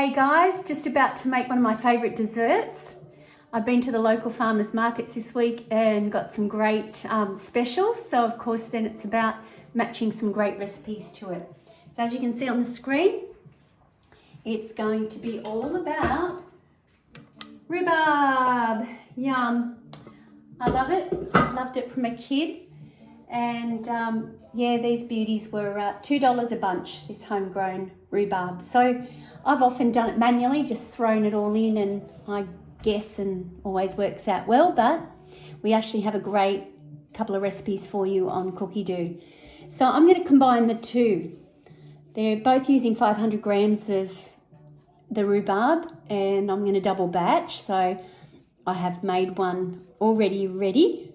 Hey guys, just about to make one of my favourite desserts. I've been to the local farmers markets this week and got some great specials. So of course then it's about matching some great recipes to it. So as you can see on the screen, it's going to be all about rhubarb. Yum. I love it. Loved it from a kid. And yeah, these beauties were $2 a bunch, this homegrown rhubarb. So I've often done it manually, just thrown it all in, and I guess and always works out well, but we actually have a great couple of recipes for you on Cookidoo. So I'm going to combine the two. They're both using 500 grams of the rhubarb, and I'm going to double batch. So I have made one already ready,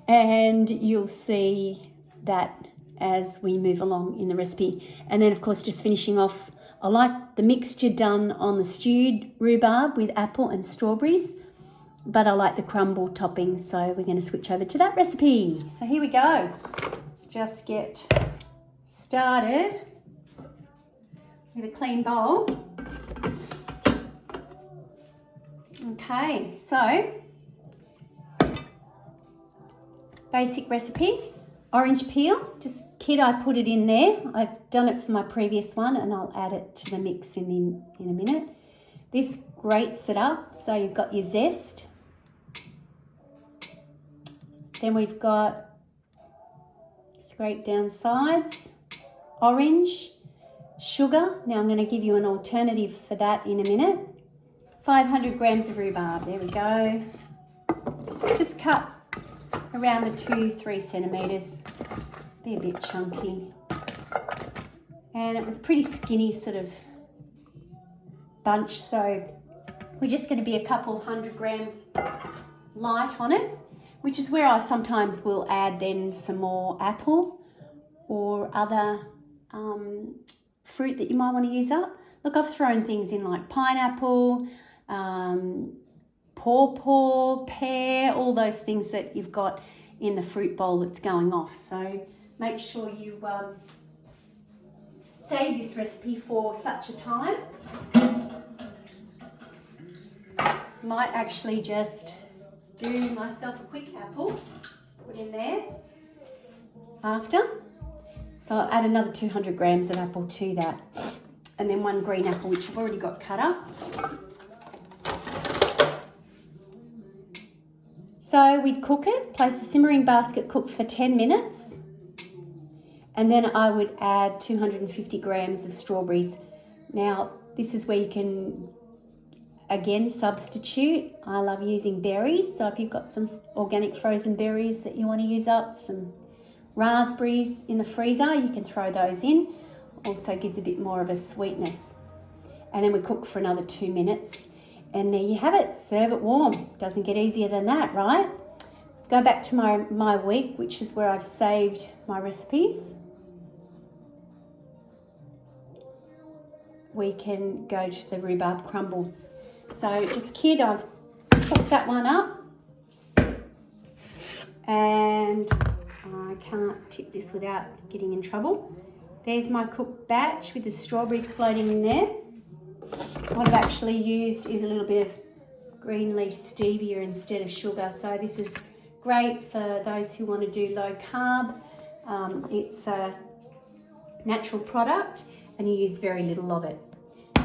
and you'll see that as we move along in the recipe. And then of course just finishing off, I like the mixture done on the stewed rhubarb with apple and strawberries, but I like the crumble topping, so we're going to switch over to that recipe. So here we go. Let's just get started with a clean bowl. Okay, so basic recipe. Orange peel, just kid, I put it in there. I've done it for my previous one and I'll add it to the mix in a minute. This grates it up, so you've got your zest. Then we've got scrape down sides, orange, sugar. Now I'm going to give you an alternative for that in a minute. 500 grams of rhubarb, there we go. Just cut around the 2-3 centimetres. They're a bit chunky. And it was pretty skinny sort of bunch, so we're just going to be a couple 100 grams light on it, which is where I sometimes will add then some more apple or other fruit that you might want to use up. Look, I've thrown things in like pineapple, pawpaw, pear, all those things that you've got in the fruit bowl that's going off. So make sure you save this recipe for such a time. Might actually just do myself a quick apple, put in there after. So I'll add another 200 grams of apple to that. And then one green apple, which I've already got cut up. So we'd cook it, place the simmering basket, cook for 10 minutes. And then I would add 250 grams of strawberries. Now, this is where you can, again, substitute. I love using berries. So if you've got some organic frozen berries that you want to use up, some raspberries in the freezer, you can throw those in. Also gives a bit more of a sweetness. And then we cook for another 2 minutes. And there you have it, serve it warm. Doesn't get easier than that, right? Go back to my week, which is where I've saved my recipes. We can go to the rhubarb crumble. So just kid, I've cooked that one up. And I can't tip this without getting in trouble. There's my cooked batch with the strawberries floating in there. What I've actually used is a little bit of green leaf stevia instead of sugar. So this is great for those who want to do low carb. It's a natural product and you use very little of it.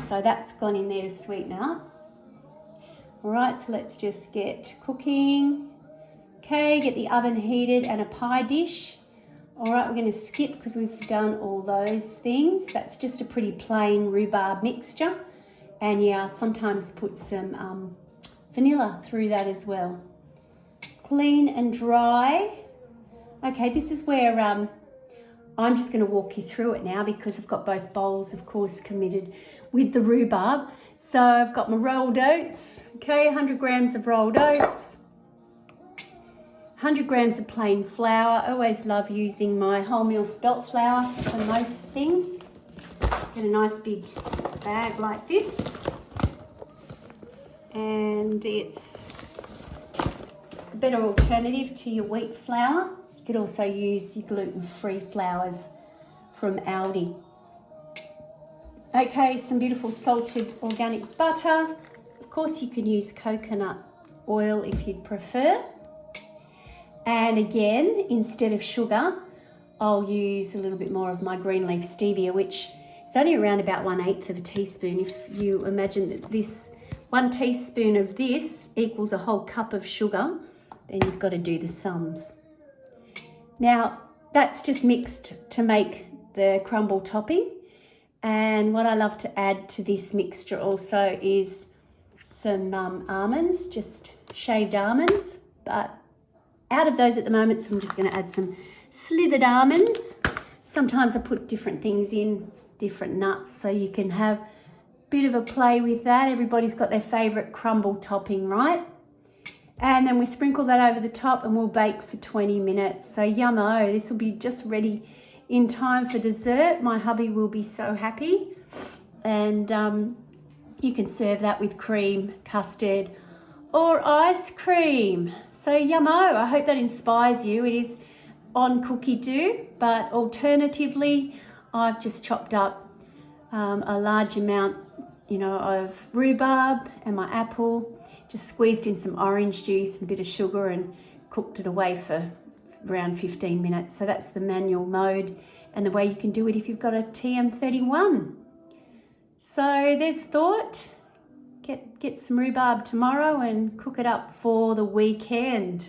So that's gone in there to sweeten up. All right, so let's just get cooking. Okay, get the oven heated and a pie dish. All right, we're going to skip because we've done all those things. That's just a pretty plain rhubarb mixture. And yeah, I'll sometimes put some vanilla through that as well. Clean and dry. Okay, this is where I'm just going to walk you through it now because I've got both bowls, of course, committed with the rhubarb. So I've got my rolled oats. Okay, 100 grams of rolled oats. 100 grams of plain flour. I always love using my wholemeal spelt flour for most things. Get a nice big bag like this. And it's a better alternative to your wheat flour. You could also use your gluten-free flours from Aldi. Okay, some beautiful salted organic butter. Of course, you can use coconut oil if you'd prefer. And again, instead of sugar, I'll use a little bit more of my green leaf stevia, which is only around about 1/8 of a teaspoon. If you imagine that this 1 teaspoon of this equals a whole cup of sugar, then you've got to do the sums. Now, that's just mixed to make the crumble topping. And what I love to add to this mixture also is some almonds, just shaved almonds. But out of those at the moment, so I'm just going to add some slithered almonds. Sometimes I put different things in, different nuts, so you can have a bit of a play with that. Everybody's got their favourite crumble topping, right? And then we sprinkle that over the top and we'll bake for 20 minutes. So yummo, this will be just ready in time for dessert. My hubby will be so happy. And you can serve that with cream, custard, or ice cream. So yummo, I hope that inspires you. It is on Cookidoo, but alternatively, I've just chopped up a large amount, of rhubarb and my apple, just squeezed in some orange juice and a bit of sugar and cooked it away for around 15 minutes. So that's the manual mode and the way you can do it if you've got a TM31. So there's a thought. Get some rhubarb tomorrow and cook it up for the weekend.